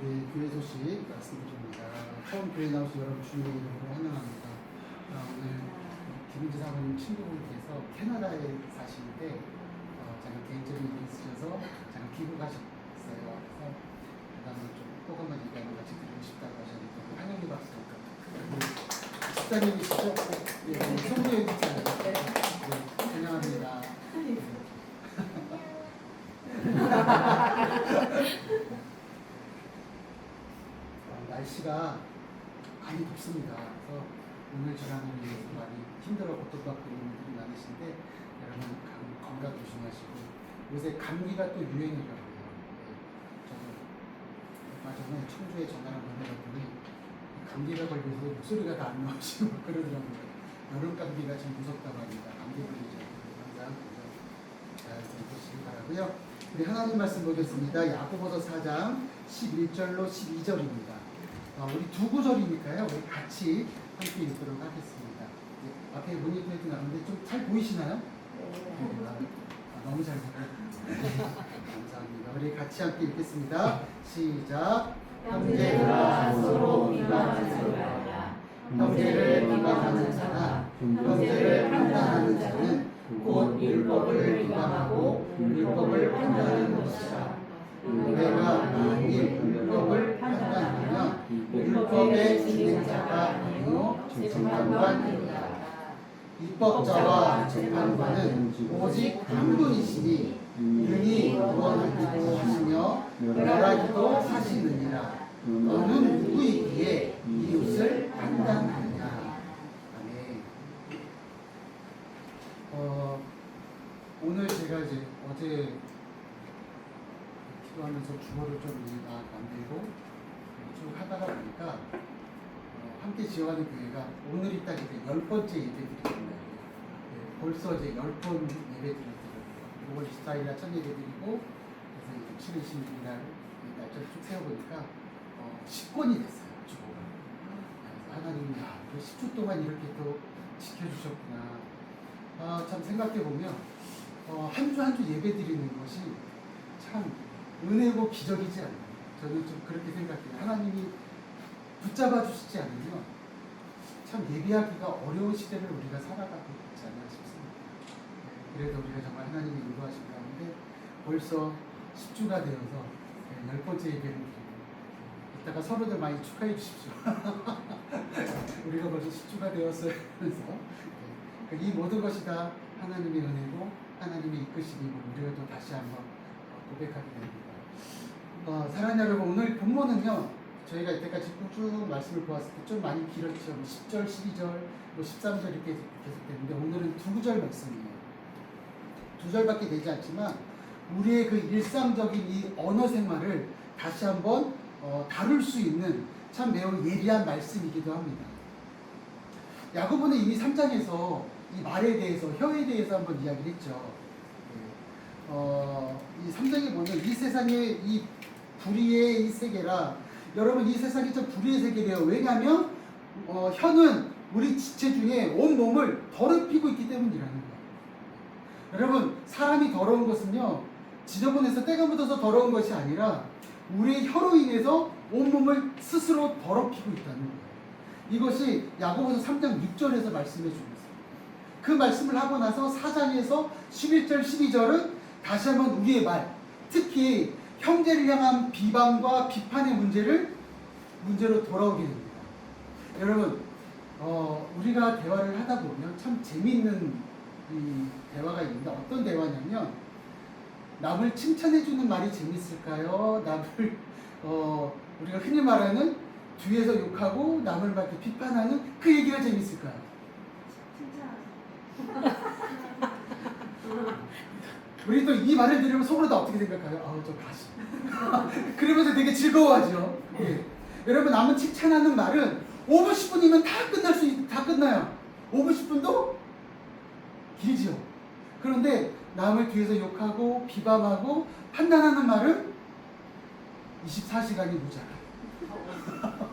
네, 교회 소식 말씀드립니다. 처음 교회 나오신 여러분 주님의 이름으로 환영합니다. 오늘 김은지 사모님 친구분께서 캐나다에 사시는데 잠깐 개인적인 일이 있으셔서 잠깐 귀국하셨어요. 그래서 그다음에 꼭 한번 얘기 한번 같이 드리고 싶다고 하셨는데 환영의 박수 집사님이시죠? 예, 송도에 있잖아요. 네, 환영합니다. 날씨가 많이 덥습니다. 그래서 오늘 저랑을 위해서 많이 힘들어 고통받고 있는 분들이 많으신데 여러분 건강 조심하시고 요새 감기가 또 유행이라고 해요. 네, 저도 얼마 전에 청주에 전화를 보내봤더니 감기가 걸려서 목소리가 다 안 나오시고 그러더라고요. 여름 감기가 참 무섭다고 합니다. 감기 걸리죠. 항상 잘 보시기 바라고요. 우리 하나님 말씀 보겠습니다. 야고보서 4장 11절로 12절입니다. 우리 두 구절이니까요. 우리 같이 함께 읽도록 하겠습니다. 네, 앞에 모니터에도 나오는데 좀 잘 보이시나요? 네. 너무 잘 보여요. 감사합니다. 우리 같이 함께 읽겠습니다. 시작. 형제들아 서로 비방하지 말라. 형제를 비방하는 자나 형제를 판단하는 자는 곧 율법을 비방하고 율법을 판단하는 것이라. 내가 만일 율법을 판단하면 율법의 진행자가 아니요 재판관이니라. 입법자와 재판관은 오직 한 분이시니 능히 구원하기도 하시며 멸하기도 하시느니라. 너는 누구이기에 이웃을 판단하느냐. 아멘. 오늘 제가 이제 어제 기도하면서 주어를 좀 이해가 안 되고 쭉 하다가 보니까 함께 지어가는 교회가 오늘이 딱 이제 10번째 예배 드리는 날이에요. 네, 벌써 이제 10번 예배 드렸더라고요. 5월 24일날 첫 예배 드리고 그래서 이제 7월 26일날 날짜를 쭉 세워보니까 10권이 됐어요. 주보가. 그래서 하나님이 그 10주 동안 이렇게 또 지켜주셨구나. 참 생각해보면 한 주 한 주 예배 드리는 것이 참 은혜고 기적이지 않나요? 저는 좀 그렇게 생각해요. 하나님이 붙잡아 주시지 않으면 참 예배하기가 어려운 시대를 우리가 살아가고 있지 않나 싶습니다. 네, 그래도 우리가 정말 하나님이 인도하신 가운데 벌써 10주가 되어서 10번째 예배를 드리고 이따가 서로들 많이 축하해 주십시오. 우리가 벌써 10주가 되었어요. 그래서 이 모든 것이 다 하나님의 은혜고 하나님의 이끄심이고 우리가 또 다시 한번 고백하게 됩니다. 사랑하는 여러분, 오늘 본문은요 저희가 이때까지 쭉 말씀을 보았을 때 좀 많이 길었죠. 10절, 12절, 13절 이렇게 계속되는데 오늘은 두 구절 말씀이에요. 두 절밖에 되지 않지만 우리의 그 일상적인 이 언어 생활을 다시 한번 다룰 수 있는 참 매우 예리한 말씀이기도 합니다. 야고보는 이미 3장에서 이 말에 대해서, 혀에 대해서 한번 이야기를 했죠. 이 3장에 보면 이 세상의 이 불의의 이 세계라, 여러분 이 세상이 참 불의의 세계래요. 왜냐하면 혀는 우리 지체 중에 온 몸을 더럽히고 있기 때문이라는 거예요. 여러분 사람이 더러운 것은요 지저분해서 때가 묻어서 더러운 것이 아니라 우리의 혀로 인해서 온 몸을 스스로 더럽히고 있다는 거예요. 이것이 야고보서 3장 6절에서 말씀해 주고 있습니다. 그 말씀을 하고 나서 4장에서 11절 12절은 다시 한번 우리의 말, 특히 형제를 향한 비방과 비판의 문제로 돌아오게 됩니다. 여러분 우리가 대화를 하다 보면 참 재미있는 이 대화가 있는데 어떤 대화냐면 남을 칭찬해주는 말이 재밌을까요? 남을 우리가 흔히 말하는 뒤에서 욕하고 남을 막 이렇게 비판하는 그 얘기가 재밌을까요? 우리 또 이 말을 들으면 속으로 다 어떻게 생각해요? 아우 저 가시. 그러면서 되게 즐거워하죠. 예. 여러분 남은 칭찬하는 말은 5분 10분이면 다 끝나요. 5분 10분도 길지요. 그런데 남을 뒤에서 욕하고 비방하고 판단하는 말은 24시간이 모자라요.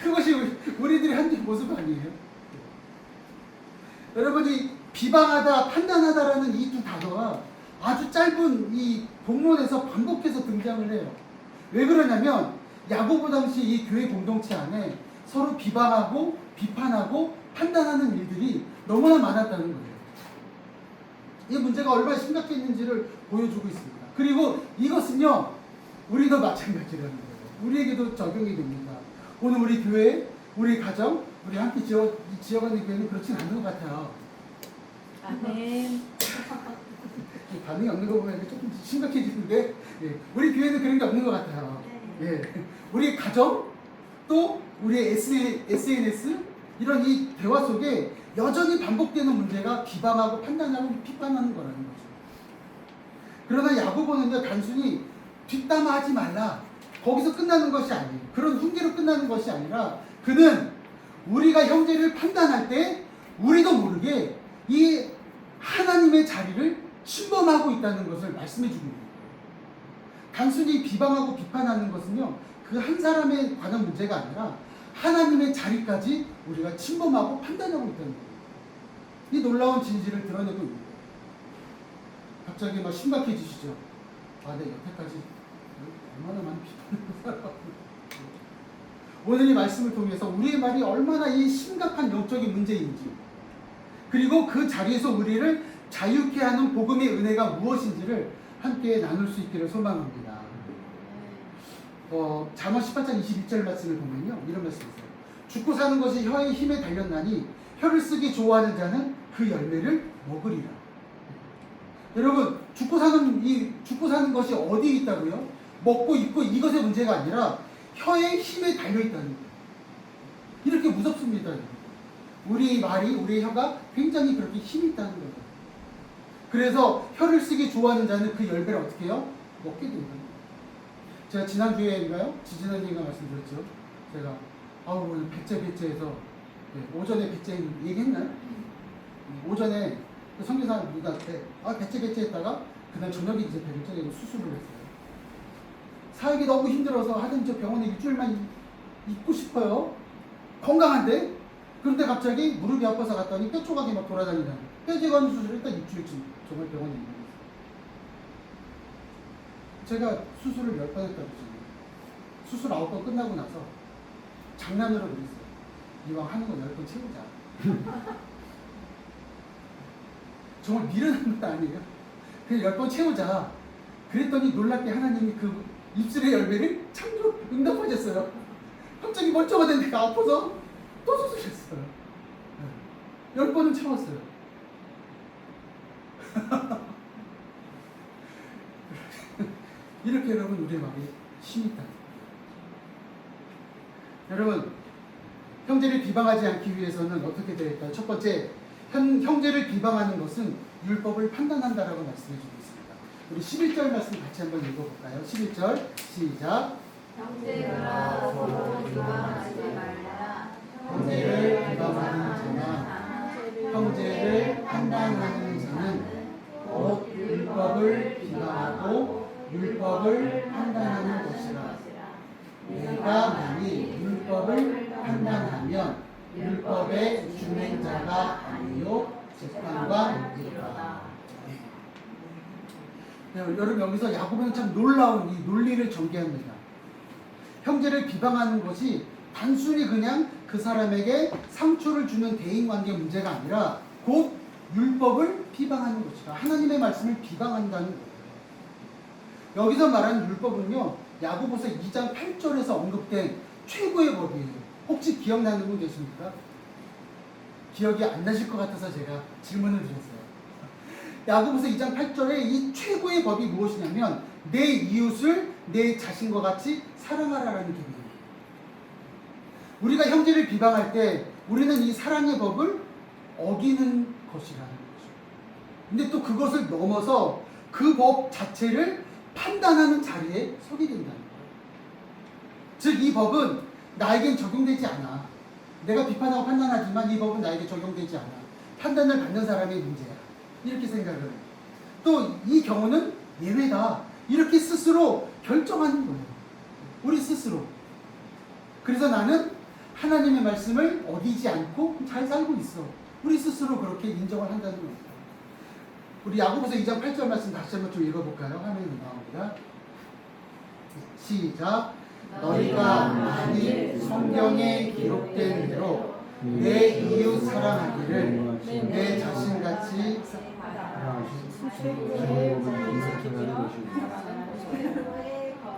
그것이 우리들의 한 모습 아니에요? 여러분이 비방하다, 판단하다라는 이 두 단어가 아주 짧은 이 본문에서 반복해서 등장을 해요. 왜 그러냐면 야고보 당시 이 교회 공동체 안에 서로 비방하고 비판하고 판단하는 일들이 너무나 많았다는 거예요. 이 문제가 얼마나 심각했는지를 보여주고 있습니다. 그리고 이것은요, 우리도 마찬가지라는 거예요. 우리에게도 적용이 됩니다. 오늘 우리 교회, 우리 가정, 우리 함께 지어가는 교회는 그렇진 않은 것 같아요. 아멘. 반응이 없는 거 보면 조금 심각해지는데, 예, 우리 교회는 그런 게 없는 것 같아요. 예, 우리 가정, 또 우리의 SNS, 이런 이 대화 속에 여전히 반복되는 문제가 비방하고 판단하고 비판하는 거라는 거죠. 그러나 야고보는요, 단순히 뒷담화하지 말라, 거기서 끝나는 것이 아니에요. 그런 훈계로 끝나는 것이 아니라 그는 우리가 형제를 판단할 때 우리도 모르게 이 하나님의 자리를 침범하고 있다는 것을 말씀해 주고 있는 거예요. 단순히 비방하고 비판하는 것은요, 그 한 사람에 관한 문제가 아니라 하나님의 자리까지 우리가 침범하고 판단하고 있다는 거예요. 이 놀라운 진실을 드러내고 있는 거예요. 갑자기 막 심각해지시죠? 아, 네, 여태까지 얼마나 많이 비판을 살아왔고. 오늘 이 말씀을 통해서 우리의 말이 얼마나 이 심각한 영적인 문제인지, 그리고 그 자리에서 우리를 자유케 하는 복음의 은혜가 무엇인지를 함께 나눌 수 있기를 소망합니다. 잠언 18장 21절 말씀을 보면요, 이런 말씀이 있어요. 죽고 사는 것이 혀의 힘에 달렸나니 혀를 쓰기 좋아하는 자는 그 열매를 먹으리라. 여러분, 죽고 사는 것이 어디에 있다고요? 먹고 입고 이것의 문제가 아니라 혀의 힘에 달려 있다는 거예요. 이렇게 무섭습니다. 우리 말이, 우리 혀가 굉장히 그렇게 힘이 있다는 거예요. 그래서 혀를 쓰기 좋아하는 자는 그 열매를 어떻게 해요? 먹게 된다는 거예요. 제가 지난주에인가요? 지지난주인가 말씀드렸죠. 제가 오늘 백제에서 오전에 백제 얘기했나요? 오전에 선교사분한테 백제 했다가 그날 저녁에 이제 백제에 수술을 했어요. 사역이 너무 힘들어서 하여튼 저 병원에 일주일만 있고 싶어요. 건강한데? 그런데 갑자기 무릎이 아파서 갔더니 뼈 조각이 막 돌아다니는, 뼈제거하는 수술을 일단 일주일쯤 정말 병원에 있는 거예요. 제가 수술을 10번 했다고 했잖아요. 수술 9번 끝나고 나서 장난으로 그랬어요. 이왕 하는 거 10번 채우자. 정말 미련한 건 아니에요. 그냥 10번 채우자. 그랬더니 놀랍게 하나님이 그 입술의 열매를 참으로 응답하셨어요. 갑자기 멀쩡하던 데가 아파서 또 수술했어요. 10번은 채웠어요. 이렇게 여러분, 우리의 말이 힘이 있다. 여러분, 형제를 비방하지 않기 위해서는 어떻게 될까요? 첫 번째, 형제를 비방하는 것은 율법을 판단한다라고 말씀해주고 있습니다. 우리 11절 말씀 같이 한번 읽어볼까요? 11절 시작. 형제들아 서로 비방하지 말라. 형제를 비방하는 자나 형제를 판단하는 자는 곧 율법을 비방하고 율법을 판단하는 것이라. 내가 만일 율법을 판단하면 율법의 준행자가 아니요 재판관이로다. 여러분, 여기서 야고보는 참 놀라운 이 논리를 전개합니다. 형제를 비방하는 것이 단순히 그냥 그 사람에게 상처를 주는 대인관계 문제가 아니라 곧 율법을 비방하는 것이다. 하나님의 말씀을 비방한다는 거예요. 여기서 말하는 율법은요, 야고보서 2장 8절에서 언급된 최고의 법이에요. 혹시 기억나는 분 계십니까? 기억이 안 나실 것 같아서 제가 질문을 드렸어요. 야고보서 2장 8절에 이 최고의 법이 무엇이냐면 내 이웃을 내 자신과 같이 사랑하라라는 법이에요. 우리가 형제를 비방할 때 우리는 이 사랑의 법을 어기는 것이라는 거죠. 근데 또 그것을 넘어서 그 법 자체를 판단하는 자리에 서게 된다는 거예요. 즉, 이 법은 나에겐 적용되지 않아. 내가 비판하고 판단하지만 이 법은 나에게 적용되지 않아. 판단을 받는 사람의 문제야. 이렇게 생각을 해요. 또 이 경우는 예외다. 이렇게 스스로 결정하는 거예요. 우리 스스로. 그래서 나는 하나님의 말씀을 어기지 않고 잘 살고 있어. 우리 스스로 그렇게 인정을 한다는 겁니다. 우리 야고보서 2장 8절 말씀 다시 한번 좀 읽어볼까요? 화면에 나옵니다. 시작. 너희가 만일 성경에 기록된 대로 내 이웃 사랑하기를 내 자신같이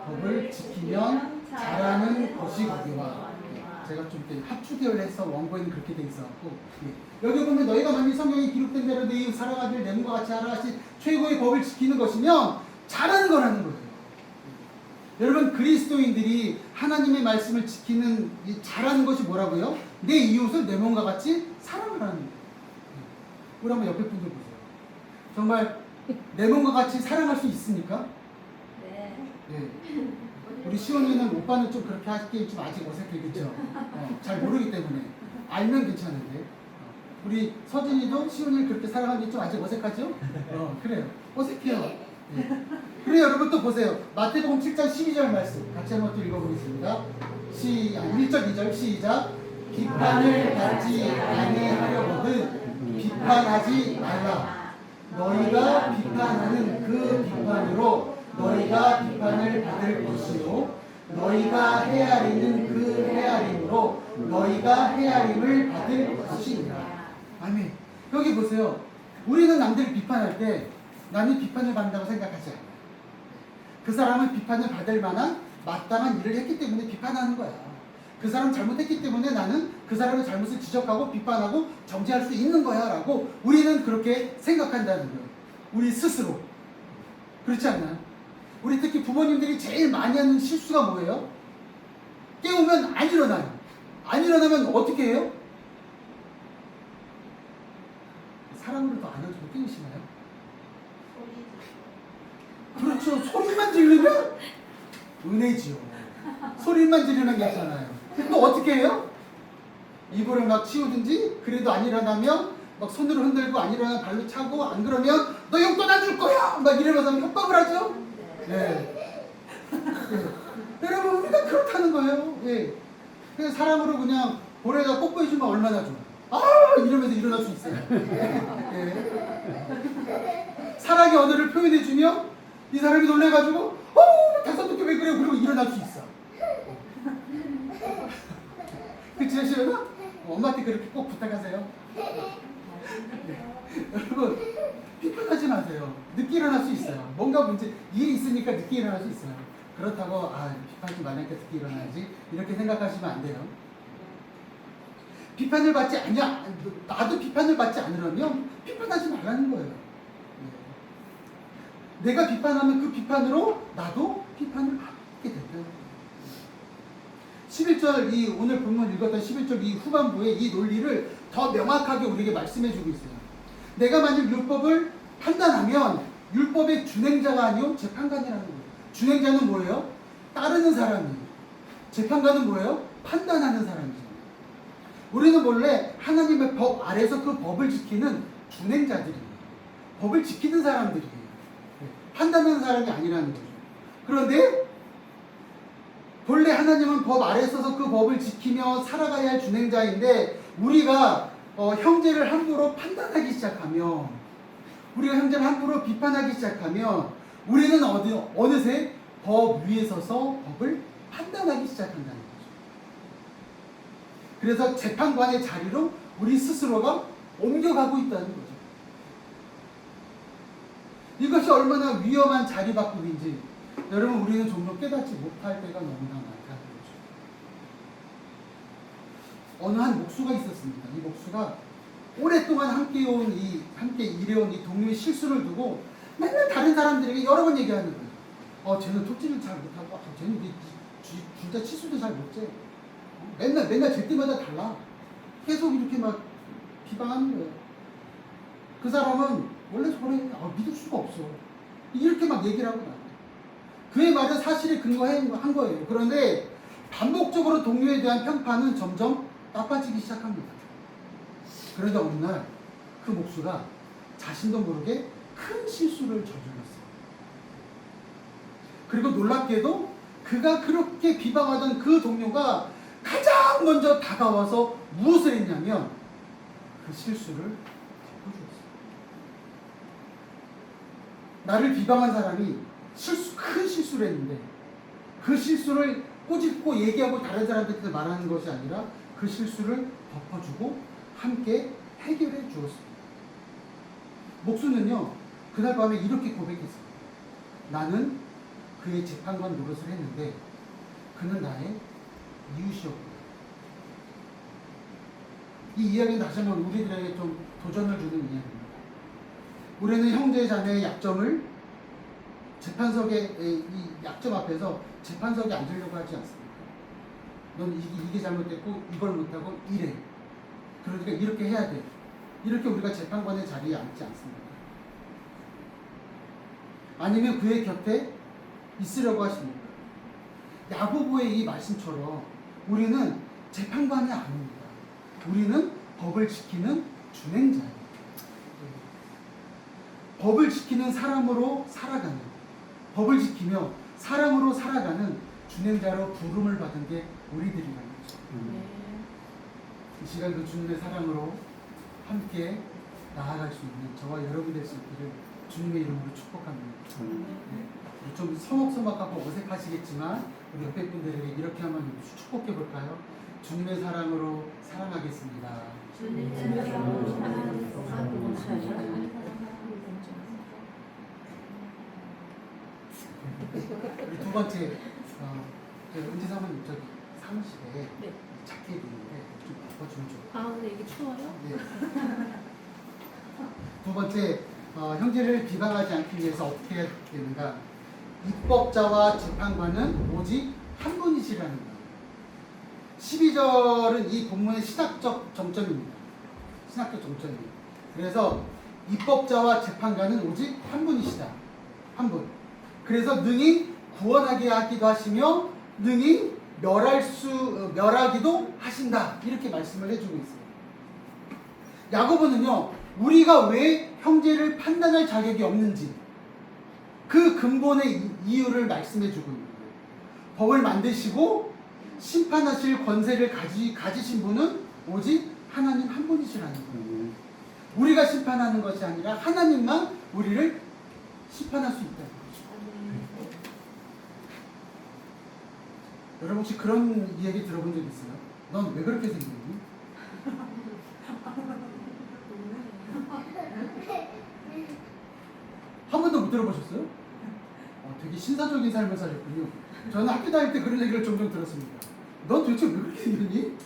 법을 지키면 잘하는 것이거니와. 제가 좀 합주되어 해서 원고에는 그렇게 돼 있어갖고, 여기 보면 너희가 만일 성경에 기록된 대로 내 이웃 사랑하기를 내 몸과 같이 하라 하신 최고의 법을 지키는 것이면 잘하는 거라는 거예요. 여러분, 그리스도인들이 하나님의 말씀을 지키는 이 잘하는 것이 뭐라고요? 내 이웃을 내 몸과 같이 사랑하라는 거예요. 우리 한번 옆에 분들 보세요. 정말 내 몸과 같이 사랑할 수 있습니까? 네. 네. 우리 시온이는 오빠는 좀 그렇게 하기에 좀 아직 어색해, 그렇죠? 잘 모르기 때문에. 알면 괜찮은데. 우리 서진이도 시온이를 그렇게 사랑하기 좀 아직 어색하죠? 그래요. 어색해요. 네. 그래, 여러분 또 보세요. 마태복음 7장 12절 말씀 같이 한번 또 읽어보겠습니다. 1절 2절 시작. 비판을 받지 아니하려거든 비판하지 말라. 너희가 비판하는 그 비판으로 너희가 비판을 받을 것이요 너희가 헤아리는 그 헤아림으로 너희가 헤아림을 받을 것이니라. 아멘. 여기 보세요. 우리는 남들을 비판할 때 나는 비판을 받는다고 생각하지 않아요. 그 사람은 비판을 받을 만한 마땅한 일을 했기 때문에 비판하는 거야. 그 사람 잘못했기 때문에 나는 그 사람의 잘못을 지적하고 비판하고 정죄할 수 있는 거야 라고 우리는 그렇게 생각한다는 거예요. 우리 스스로. 그렇지 않나요? 우리 특히 부모님들이 제일 많이 하는 실수가 뭐예요? 깨우면 안 일어나요. 안 일어나면 어떻게 해요? 사랑으로 더 안아주고 깨우시나요? 그렇죠. 소리만 지르면 은혜지요. 소리만 지르는 게 있잖아요. 또 어떻게 해요? 이불을 막 치우든지 그래도 안 일어나면 막 손으로 흔들고 안 일어나면 발로 차고 안 그러면 너 용돈 안 줄 거야! 막 이러면서 협박을 하죠? 네. 여러분 우리가 그렇다는 거예요. 예. 그냥 사람으로 그냥 볼에다 뽀뽀해주면 얼마나 좋아. 이러면서 일어날 수 있어요. 예. 사랑의 언어를 표현해주면 이 사람이 놀래가지고 다섯도께 왜 그래? 그리고 일어날 수 있어. 그치, 시연아? 엄마한테 그렇게 꼭 부탁하세요. 네. 여러분 비판하지 마세요. 늦게 일어날 수 있어요. 뭔가 문제, 일이 있으니까 늦게 일어날 수 있어요. 그렇다고 비판하지 말라니까 늦게 일어나야지 이렇게 생각하시면 안 돼요. 비판을 받지 않냐, 나도 비판을 받지 않으려면 비판하지 말라는 거예요. 네. 내가 비판하면 그 비판으로 나도 비판을 받게 된다는 거예요. 11절 이 오늘 본문 읽었던 11절 이 후반부에 이 논리를 더 명확하게 우리에게 말씀해주고 있어요. 내가 만약 율법을 판단하면 율법의 준행자가 아니요 재판관이라는 거예요. 준행자는 뭐예요? 따르는 사람이에요. 재판관은 뭐예요? 판단하는 사람이죠. 우리는 원래 하나님의 법 아래서 그 법을 지키는 준행자들이에요. 법을 지키는 사람들이에요. 판단하는 사람이 아니라는 거죠. 그런데 본래 하나님은 법 아래에 서서 그 법을 지키며 살아가야 할 준행자인데 우리가 형제를 함부로 판단하기 시작하면 우리가 형제를 함부로 비판하기 시작하면 우리는 어느새 법 위에 서서 법을 판단하기 시작한다는 거죠. 그래서 재판관의 자리로 우리 스스로가 옮겨가고 있다는 거죠. 이것이 얼마나 위험한 자리 바꿈인지 여러분 우리는 종종 깨닫지 못할 때가 너무나 많다는 거죠. 어느 한 목수가 있었습니다. 이 목수가 오랫동안 함께 일해온 이 동료의 실수를 두고 맨날 다른 사람들에게 여러 번 얘기하는 거예요. 쟤는 토치를 잘 못하고, 쟤는 둘 다 치수도 잘 못 재. 맨날 잴 때마다 달라. 계속 이렇게 막 비방하는 거예요. 그 사람은 원래 저래 믿을 수가 없어. 이렇게 막 얘기를 하고 나요. 그의 말은 사실에 근거한 거예요. 그런데 반복적으로 동료에 대한 평판은 점점 나빠지기 시작합니다. 그런데 어느 날 그 목수가 자신도 모르게 큰 실수를 저질렀어요. 그리고 놀랍게도 그가 그렇게 비방하던 그 동료가 가장 먼저 다가와서 무엇을 했냐면 그 실수를 덮어주었어요. 나를 비방한 사람이 큰 실수를 했는데 그 실수를 꼬집고 얘기하고 다른 사람들한테 말하는 것이 아니라 그 실수를 덮어주고 함께 해결해 주었습니다. 목수는요, 그날 밤에 이렇게 고백했습니다. 나는 그의 재판관 노릇을 했는데 그는 나의 이웃이었구나. 이 이야기는 다시 한번 우리들에게 좀 도전을 주는 이야기입니다. 우리는 형제 자매의 약점을 재판석의 이 약점 앞에서 재판석에 앉으려고 하지 않습니다. 넌 이게 잘못됐고 이걸 못하고 이래. 그러니까 이렇게 해야 돼. 이렇게 우리가 재판관의 자리에 앉지 않습니다. 아니면 그의 곁에 있으려고 하십니까? 야고보의 이 말씀처럼 우리는 재판관이 아닙니다. 우리는 법을 지키는 준행자예요. 법을 지키는 사람으로 살아가는, 법을 지키며 사람으로 살아가는 준행자로 부름을 받은 게 우리들이라는 거죠. 이 시간 그 주님의 사랑으로 함께 나아갈 수 있는 저와 여러분 될 수 있기를 주님의 이름으로 축복합니다. 네. 좀 서먹서먹하고 어색하시겠지만 우리 옆에 분들에게 이렇게 한번 축복해 볼까요? 주님의 사랑으로 사랑하겠습니다. 주님의 사랑으로 사랑하겠습니다. 우리 두 번째, 은지 사모님 저기 사무실에 네. 자켓이 있는데 좀 바꿔주면 좋을 것 아, 근데 이게 추워요? 네. 두 번째, 형제를 비방하지 않기 위해서 어떻게 해야 되는가? 입법자와 재판관은 오직 한 분이시라는 거예요. 12절은 이 본문의 신학적 정점입니다. 신학적 정점입니다. 그래서 입법자와 재판관은 오직 한 분이시다. 한 분. 그래서 능히 구원하게 하기도 하시며 능히 멸하기도 하신다. 이렇게 말씀을 해주고 있어요. 야고보는요, 우리가 왜 형제를 판단할 자격이 없는지 그 근본의 이유를 말씀해주고 있는 거예요. 법을 만드시고 심판하실 권세를 가지신 분은 오직 하나님 한 분이시라는 거예요. 우리가 심판하는 것이 아니라 하나님만 우리를 심판할 수 있다는 거죠. 여러분 혹시 그런 이야기 들어본 적 있어요? 넌 왜 그렇게 생겼니? 한 번도 못 들어보셨어요? 되게 신사적인 삶을 사셨군요. 저는 학교 다닐 때 그런 얘기를 종종 들었습니다. 넌 도대체 왜 그렇게 생겼니? 네.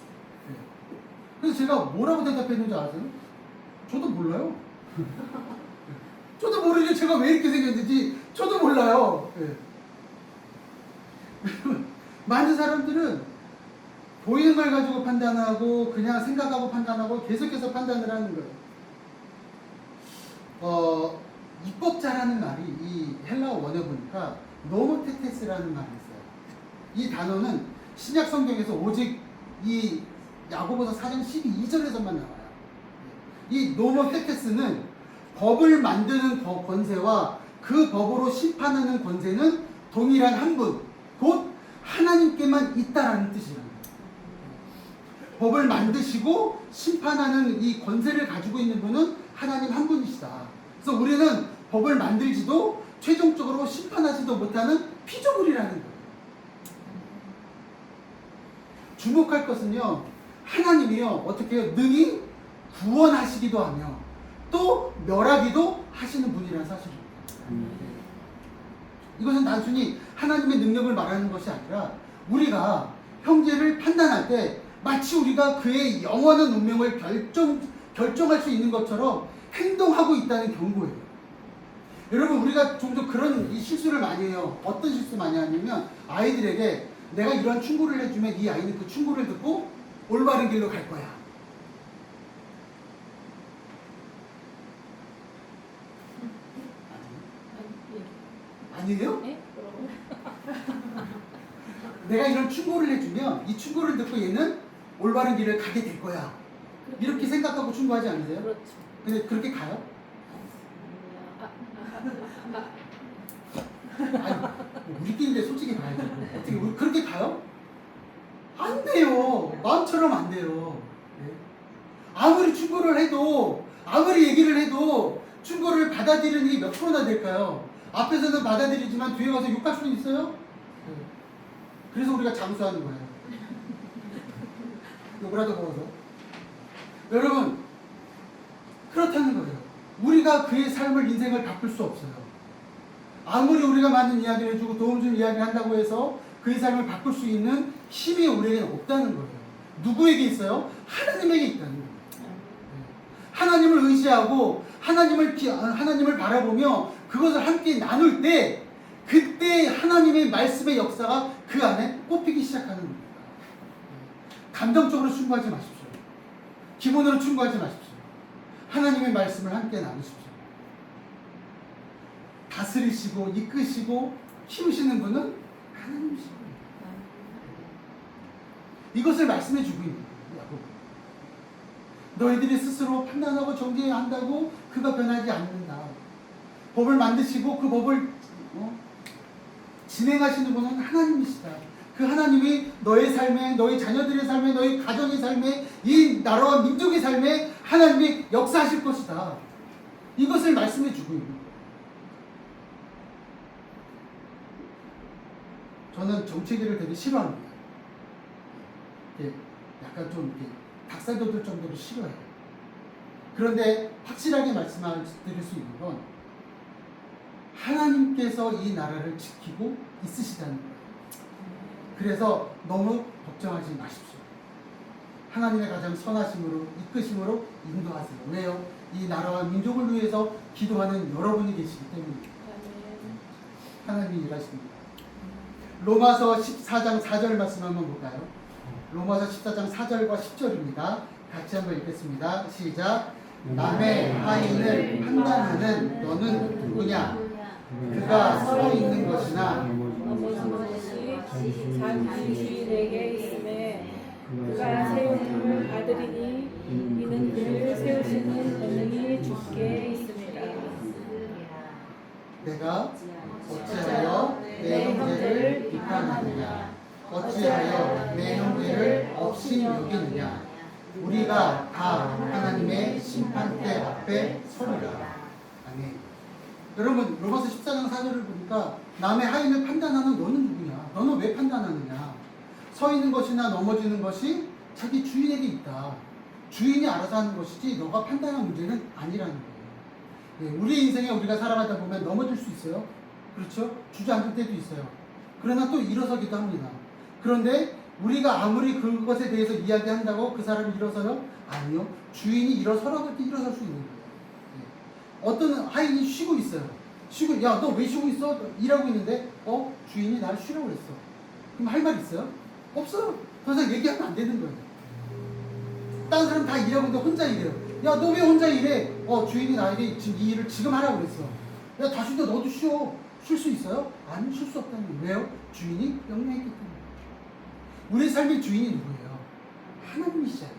그래서 제가 뭐라고 대답했는지 아세요? 저도 몰라요. 저도 모르죠. 제가 왜 이렇게 생겼는지 저도 몰라요. 네. 많은 사람들은 보이는 걸 가지고 판단하고 그냥 생각하고 판단하고 계속해서 판단을 하는 거예요. 입법자라는 말이 이 헬라어 원에 보니까 노모테테스라는 말이 있어요. 이 단어는 신약 성경에서 오직 이 야고보서 4장 12절에서만 나와요. 이 노모테테스는 법을 만드는 권세와 그 법으로 심판하는 권세는 동일한 한 분, 곧 하나님께만 있다라는 뜻이에요. 법을 만드시고 심판하는 이 권세를 가지고 있는 분은 하나님 한 분이시다. 그래서 우리는 법을 만들지도 최종적으로 심판하지도 못하는 피조물이라는 거예요. 주목할 것은요, 하나님이요 어떻게 해요? 능히 구원하시기도 하며 또 멸하기도 하시는 분이라는 사실입니다. 이것은 단순히 하나님의 능력을 말하는 것이 아니라 우리가 형제를 판단할 때 마치 우리가 그의 영원한 운명을 결정할 수 있는 것처럼 행동하고 있다는 경고예요. 여러분 우리가 종종 그런 이 실수를 많이 해요. 어떤 실수 많이 하냐면 아이들에게 내가 이러한 충고를 해주면 이 아이는 그 충고를 듣고 올바른 길로 갈 거야. 아니에요? 네? 내가 이런 충고를 해주면 이 충고를 듣고 얘는 올바른 길을 가게 될 거야. 이렇게 생각하고 충고하지 않으세요? 그렇죠. 근데 그렇게 가요? 아니, 우리끼리인데 솔직히 가야죠. 어떻게 우리 그렇게 가요? 안 돼요. 마음처럼 안 돼요. 네? 아무리 충고를 해도 아무리 얘기를 해도 충고를 받아들이는 게 몇 프로나 될까요? 앞에서는 받아들이지만 뒤에 가서 욕할 수는 있어요? 네. 그래서 우리가 장수하는 거예요. 요거라도 먹어서. 여러분, 그렇다는 거예요. 우리가 그의 삶을, 인생을 바꿀 수 없어요. 아무리 우리가 많은 이야기를 해주고 도움 주는 이야기를 한다고 해서 그의 삶을 바꿀 수 있는 힘이 우리에게는 없다는 거예요. 누구에게 있어요? 하나님에게 있다는 거예요. 하나님을 의지하고 하나님을 바라보며 그것을 함께 나눌 때 그때 하나님의 말씀의 역사가 그 안에 꼽히기 시작하는 겁니다. 감정적으로 충고하지 마십시오. 기본으로 충고하지 마십시오. 하나님의 말씀을 함께 나누십시오. 다스리시고 이끄시고 키우시는 분은 하나님이십니다. 이것을 말씀해 주고 있는 거예요. 너희들이 스스로 판단하고 정죄한다고 그가 변하지 않는다. 법을 만드시고 그 법을 진행하시는 분은 하나님이시다. 그 하나님이 너의 삶에, 너희 자녀들의 삶에, 너희 가정의 삶에, 이 나라와 민족의 삶에 하나님이 역사하실 것이다. 이것을 말씀해 주고 있는 거예요. 저는 정체기를 되게 싫어합니다. 약간 좀 이렇게 닭살 돋을 정도로 싫어해요. 그런데 확실하게 말씀드릴 수 있는 건 하나님께서 이 나라를 지키고 있으시다는 거예요. 그래서 너무 걱정하지 마십시오. 하나님의 가장 선하심으로 이끄심으로 인도하세요. 왜요? 이 나라와 민족을 위해서 기도하는 여러분이 계시기 때문입니다. 하나님이 일하십니다. 로마서 14장 4절 말씀 한번 볼까요? 로마서 14장 4절과 10절입니다. 같이 한번 읽겠습니다. 시작. 남의 하인을 판단하는 너는 누구냐? 그가 서 있는 것이나 넘어진 것이 자기 주인에게 있음에 그가 세움을 받으리니 이는 그를 세우시는 권능이 주께 있습니다. 내가 어찌하여 내 형제를 비판하느냐? 어찌하여 내 형제를 없이 여기느냐? 우리가 다 하나님의 심판대 앞에 서리라. 아멘. 여러분, 로마서 14장 4절을 보니까 남의 하인을 판단하는 너는 누구냐? 너는 왜 판단하느냐? 서 있는 것이나 넘어지는 것이 자기 주인에게 있다. 주인이 알아서 하는 것이지 너가 판단할 문제는 아니라는 거예요. 네, 우리 인생에 우리가 살아가다 보면 넘어질 수 있어요. 그렇죠? 주저앉을 때도 있어요. 그러나 또 일어서기도 합니다. 그런데 우리가 아무리 그것에 대해서 이야기한다고 그 사람이 일어서요? 아니요. 주인이 일어서라고 할 때 일어설 수 있는 거예요. 어떤 하인이 쉬고 있어요. 쉬고, 야, 너 왜 쉬고 있어? 일하고 있는데, 주인이 날 쉬라고 그랬어. 그럼 할 말 있어요? 없어요. 더 이상 얘기하면 안 되는 거예요. 다른 사람 다 일하고 있는데 혼자 일해요. 야, 너 왜 혼자 일해? 주인이 나에게 지금 이 일을 지금 하라고 그랬어. 야, 다시 너도 쉬어. 쉴 수 있어요? 아니, 쉴 수 없다는 거예요. 왜요? 주인이 명령했기 때문에. 우리 삶의 주인이 누구예요? 하나님이시잖아요.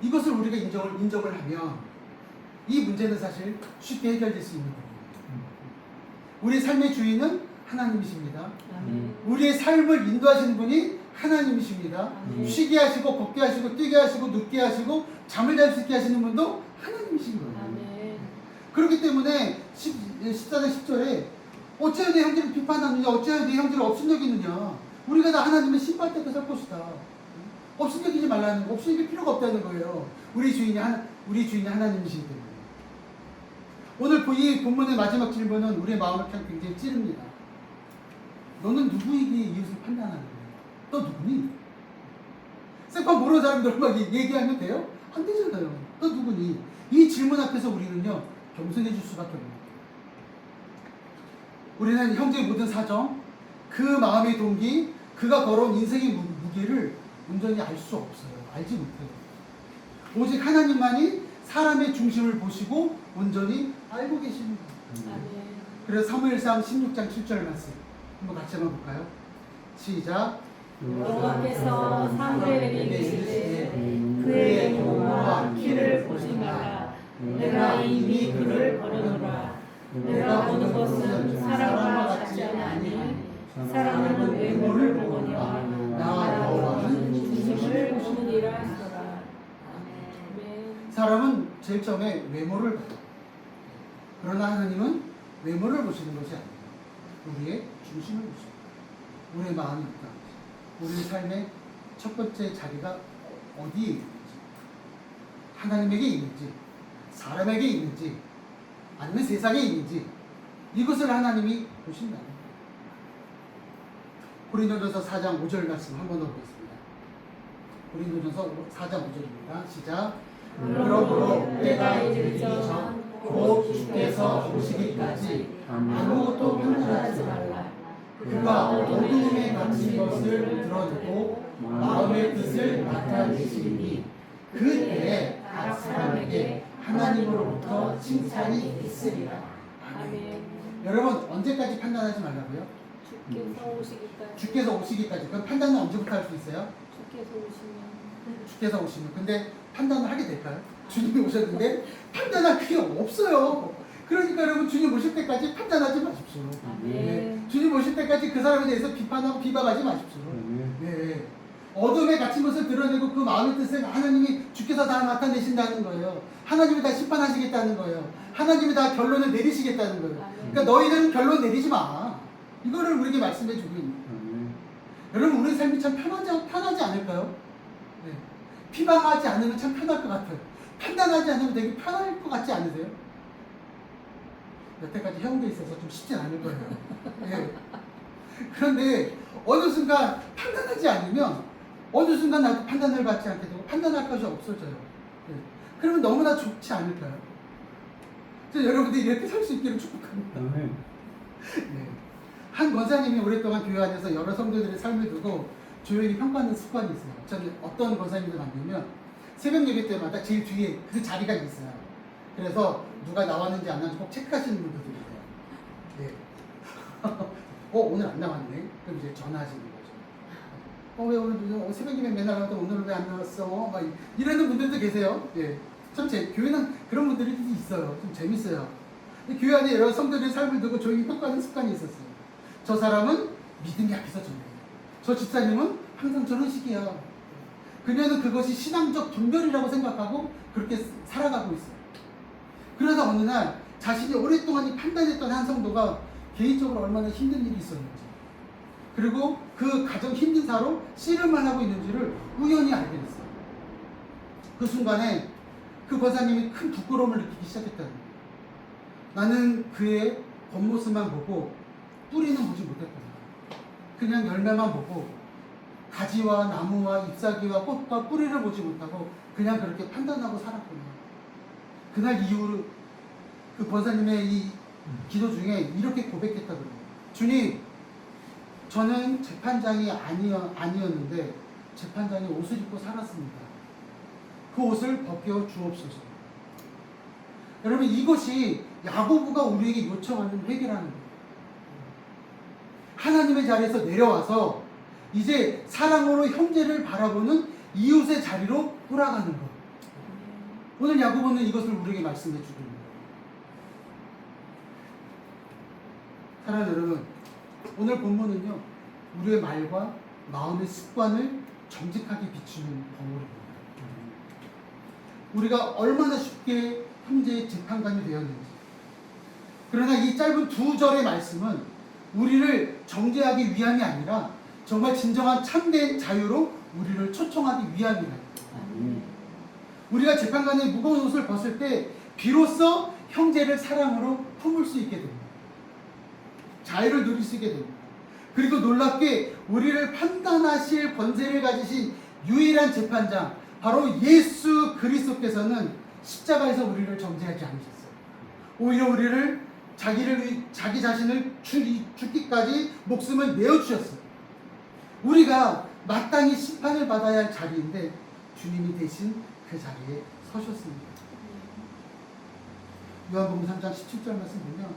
이것을 우리가 인정을 하면 이 문제는 사실 쉽게 해결될 수 있는 거예요. 우리 삶의 주인은 하나님이십니다. 우리의 삶을 인도하시는 분이 하나님이십니다. 쉬게 하시고 걷게 하시고 뛰게 하시고 눕게 하시고 잠을 잘 수 있게 하시는 분도 하나님이신 거예요. 그렇기 때문에 14장 10절에 어찌하여 내 형제를 비판하느냐? 어찌하여 내 형제를 업신여기느냐? 우리가 다 하나님의 심판 때에 설 것이다. 업신여기지 말라는 거, 업신여길 필요가 없다는 거예요. 우리 주인이 하나님이시기 때문에. 오늘 이 본문의 마지막 질문은 우리의 마음을 굉장히 찌릅니다. 너는 누구에게 이웃을 판단하는 거야? 너 누구니? 세판 모르는 사람들 막 얘기하면 돼요? 안 되잖아요. 너 누구니? 이 질문 앞에서 우리는요, 겸손해질 수밖에 없는 거예요. 우리는 형제의 모든 사정, 그 마음의 동기, 그가 걸어온 인생의 무게를 온전히 알 수 없어요. 알지 못해요. 오직 하나님만이 사람의 중심을 보시고 온전히 알고 계시는 거예요. 그래서 사무엘상 16장 7절 말씀 한번 같이 한번 볼까요? 시작. 여호와께서 사무엘에게 이르시되 그의 몸과 키를 보지 마라. 내가 이미 그를 버려놓으라. 내가 보는 것은 사람과 같지 않으니 사람은 외모를 보거니와 나 여호와는 중심을 보느니라 하더라. 사람은 제일 처음에 외모를 봐요. 그러나 하나님은 외모를 보시는 것이 아니에요. 우리의 중심을 보십니다. 우리의 마음이 있다. 우리의 삶의 첫 번째 자리가 어디에 있는지, 하나님에게 있는지, 사람에게 있는지, 아니면 세상에 있는지, 이것을 하나님이 보신다. 고린도전서 4장 5절 말씀 한 번 더 보겠습니다. 고린도전서 4장 5절입니다. 시작. 그러므로 때가 이르기 전 곧 주께서 오시기까지 아무것도 판단하지 말라. 그가 어두움에 갇힌 것을 드러내고 마음의 뜻을 나타내시니 그때에 각 사람에게 하나님으로부터 칭찬이 있으리라. 아멘. 여러분, 언제까지 판단하지 말라고요? 주께서 오시기까지. 주께서 오시기까지. 그럼 판단은 언제부터 할 수 있어요? 주께서 오시면. 주께서 오시면. 근데 판단을 하게 될까요? 주님이 오셨는데 판단할 필요 없어요. 그러니까 여러분, 주님 오실 때까지 판단하지 마십시오. 네. 주님 오실 때까지 그 사람에 대해서 비판하고 비방하지 마십시오. 네. 어둠에 갇힌 것을 드러내고 그 마음의 뜻을 하나님이 주께서 다 나타내신다는 거예요. 하나님이 다 심판하시겠다는 거예요. 하나님이 다 결론을 내리시겠다는 거예요. 그러니까 너희들은 결론 내리지 마. 이거를 우리에게 말씀해 주고 있는 거예요. 여러분, 우리 삶이 참 편하지 않을까요? 네. 비방하지 않으면 참 편할 것 같아요. 판단하지 않으면 되게 편할 것 같지 않으세요? 여태까지 해온 게 있어서 좀 쉽진 않을 거예요. 네. 그런데 어느 순간 판단하지 않으면 어느 순간 나도 판단을 받지 않게 되고 판단할 것이 없어져요. 네. 그러면 너무나 좋지 않을까요? 그래서 여러분들이 이렇게 살 수 있기를 축복합니다. 네. 한 권사님이 오랫동안 교회 안에서 여러 성도들의 삶을 두고 조용히 평가하는 습관이 있어요. 저는 어떤 권사님들 만나면 새벽 예배 때마다 제일 뒤에 그 자리가 있어요. 그래서 누가 나왔는지 안 나왔는지 꼭 체크하시는 분들도 있어요. 네. 오늘 안 나왔네. 그럼 이제 전화하시는 거죠. 왜 오늘 새벽 예배 맨날 나왔다 오늘은 왜 안 나왔어? 막 이러는 분들도 계세요. 예. 참 교회는 그런 분들이 있어요. 좀 재밌어요. 교회 안에 여러 성도들의 삶을 두고 조용히 평가하는 습관이 있었어요. 저 사람은 믿음이 앞에서 전해요. 저 집사님은 항상 저런 식이야. 그녀는 그것이 신앙적 분별이라고 생각하고 그렇게 살아가고 있어요. 그러다 어느 날 자신이 오랫동안 판단했던 한 성도가 개인적으로 얼마나 힘든 일이 있었는지, 그리고 그 가정 힘든 사로 씨름을 하고 있는지를 우연히 알게 됐어요. 그 순간에 그 권사님이 큰 부끄러움을 느끼기 시작했다는 거예요. 나는 그의 겉모습만 보고 뿌리는 보지 못했구나. 그냥 열매만 보고 가지와 나무와 잎사귀와 꽃과 뿌리를 보지 못하고 그냥 그렇게 판단하고 살았구나. 그날 이후로 그 권사님의 이 기도 중에 이렇게 고백했다고 그래요. 주님, 저는 재판장이 아니었는데 재판장이 옷을 입고 살았습니다. 그 옷을 벗겨 주옵소서. 여러분, 이것이 야고보가 우리에게 요청하는 회개라는 거예요. 하나님의 자리에서 내려와서 이제 사랑으로 형제를 바라보는 이웃의 자리로 돌아가는 것. 오늘 야고보는 이것을 우리에게 말씀해 주고 있는 거예요. 사랑하는 여러분, 오늘 본문은요, 우리의 말과 마음의 습관을 정직하게 비추는 본문입니다. 우리가 얼마나 쉽게 형제의 재판관이 되었는지. 그러나 이 짧은 2절의 말씀은 우리를 정죄하기 위함이 아니라 정말 진정한 참된 자유로 우리를 초청하기 위함이다. 우리가 재판관의 무거운 옷을 벗을 때 비로소 형제를 사랑으로 품을 수 있게 됩니다. 자유를 누릴 수 있게 됩니다. 그리고 놀랍게 우리를 판단하실 권세를 가지신 유일한 재판장, 바로 예수 그리스도께서는 십자가에서 우리를 정죄하지 않으셨어요. 오히려 우리를 자기 자신을 죽기까지 목숨을 내어주셨어요. 우리가 마땅히 심판을 받아야 할 자리인데 주님이 대신 그 자리에 서셨습니다. 요한복음 3장 17절 말씀 보면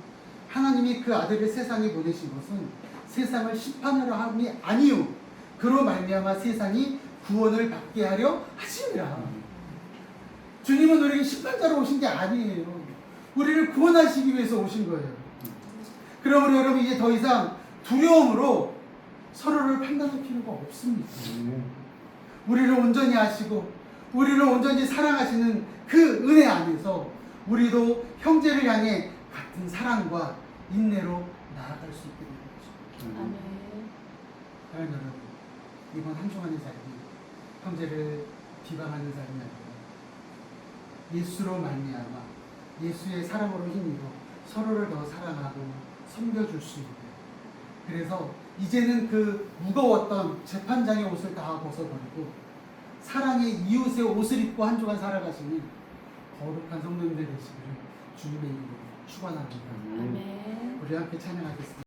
하나님이 그 아들을 세상에 보내신 것은 세상을 심판하려 함이 아니요 그로 말미암아 세상이 구원을 받게 하려 하심이라. 주님은 우리에게 심판자로 오신 게 아니에요. 우리를 구원하시기 위해서 오신 거예요. 그러므로 여러분, 이제 더 이상 두려움으로 서로를 판단할 필요가 없습니다. 우리를 온전히 아시고 우리를 온전히 사랑하시는 그 은혜 안에서 우리도 형제를 향해 같은 사랑과 인내로 나아갈 수 있게 되는 거죠. 사랑하는 여러분, 이번 한 주간의 삶이 형제를 비방하는 삶이 아니라 예수로 말미암아 예수의 사랑으로 힘입어 서로를 더 사랑하고 섬겨줄 수 있는, 그래서 이제는 그 무거웠던 재판장의 옷을 다 벗어버리고 사랑의 이웃의 옷을 입고 한 주간 살아가시는 거룩한 성도님들 되시기를 주님의 이름으로 축원합니다. 아멘. 우리 함께 찬양하겠습니다.